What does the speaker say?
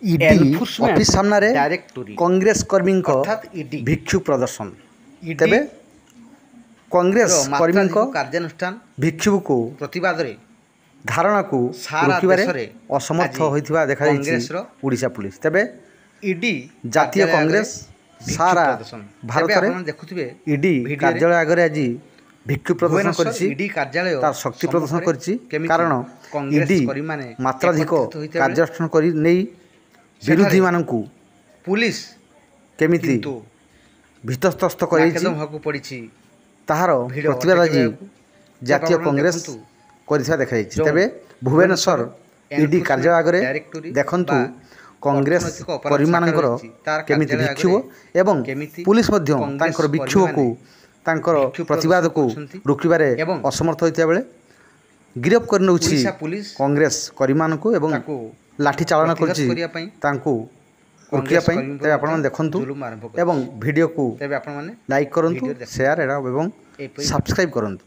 ED office ସାମ୍ନାରେ କଂଗ୍ରେସ କର୍ମୀଙ୍କ ଭିକ୍ଷୁ ପ୍ରଦର୍ଶନ। ତେବେ କଂଗ୍ରେସ କର୍ମୀଙ୍କ କାର୍ଯ୍ୟାନୁଷ୍ଠାନ ଭିକ୍ଷୁକୁ ପ୍ରତିବାଦରେ ଧାରଣାକୁ ରୋକିବାରେ ଅସମର୍ଥ ହୋଇଥିବା ଦେଖାଯାଇଛି ଓଡ଼ିଶା ପୁଲିସ। ତେବେ ଇଡି ଜାତୀୟ କଂଗ୍ରେସ ସାରା ଭାରତରେ ଇଡି କାର୍ଯ୍ୟାଳୟ ଆଗରେ ଆଜି ଭିକ୍ଷୁ ପ୍ରଦର୍ଶନ କରିଛି, ତାର ଶକ୍ତି ପ୍ରଦର୍ଶନ କରିଛି। କାରଣ ଇଡି ମାତ୍ରାଧିକ କାର୍ଯ୍ୟାନୁଷ୍ଠାନ କରି ନେଇ ବିରୋଧୀମାନଙ୍କୁ ପୁଲିସ କେମିତି ଭିତସ୍ତସ୍ତ କରିଛି ତାହାର ପ୍ରତିବାଦ ଆଜି ଜାତୀୟ କଂଗ୍ରେସ କରିଥିବା ଦେଖାଯାଇଛି। ତେବେ ଭୁବନେଶ୍ୱର ଇଡି କାର୍ଯ୍ୟାଳୟ ଆଗରେ ଦେଖନ୍ତୁ କଂଗ୍ରେସ କର୍ମୀମାନଙ୍କର କେମିତି ବିକ୍ଷୋଭ ଏବଂ ପୁଲିସ ମଧ୍ୟ ତାଙ୍କର ବିକ୍ଷୋଭକୁ ତାଙ୍କର ପ୍ରତିବାଦକୁ ରୋକିବାରେ ଅସମର୍ଥ ହୋଇଥିବା ବେଳେ ଗିରଫ କରି ନେଉଛି କଂଗ୍ରେସ କର୍ମୀମାନଙ୍କୁ ଏବଂ ଲାଠି ଚାଳନା କରୁଛି ତାଙ୍କୁ ରୋକିବା ପାଇଁ। ତେବେ ଆପଣମାନେ ଦେଖନ୍ତୁ ଏବଂ ଭିଡ଼ିଓକୁ ଲାଇକ୍ କରନ୍ତୁ, ସେୟାର ଏବଂ ସବସ୍କ୍ରାଇବ୍ କରନ୍ତୁ।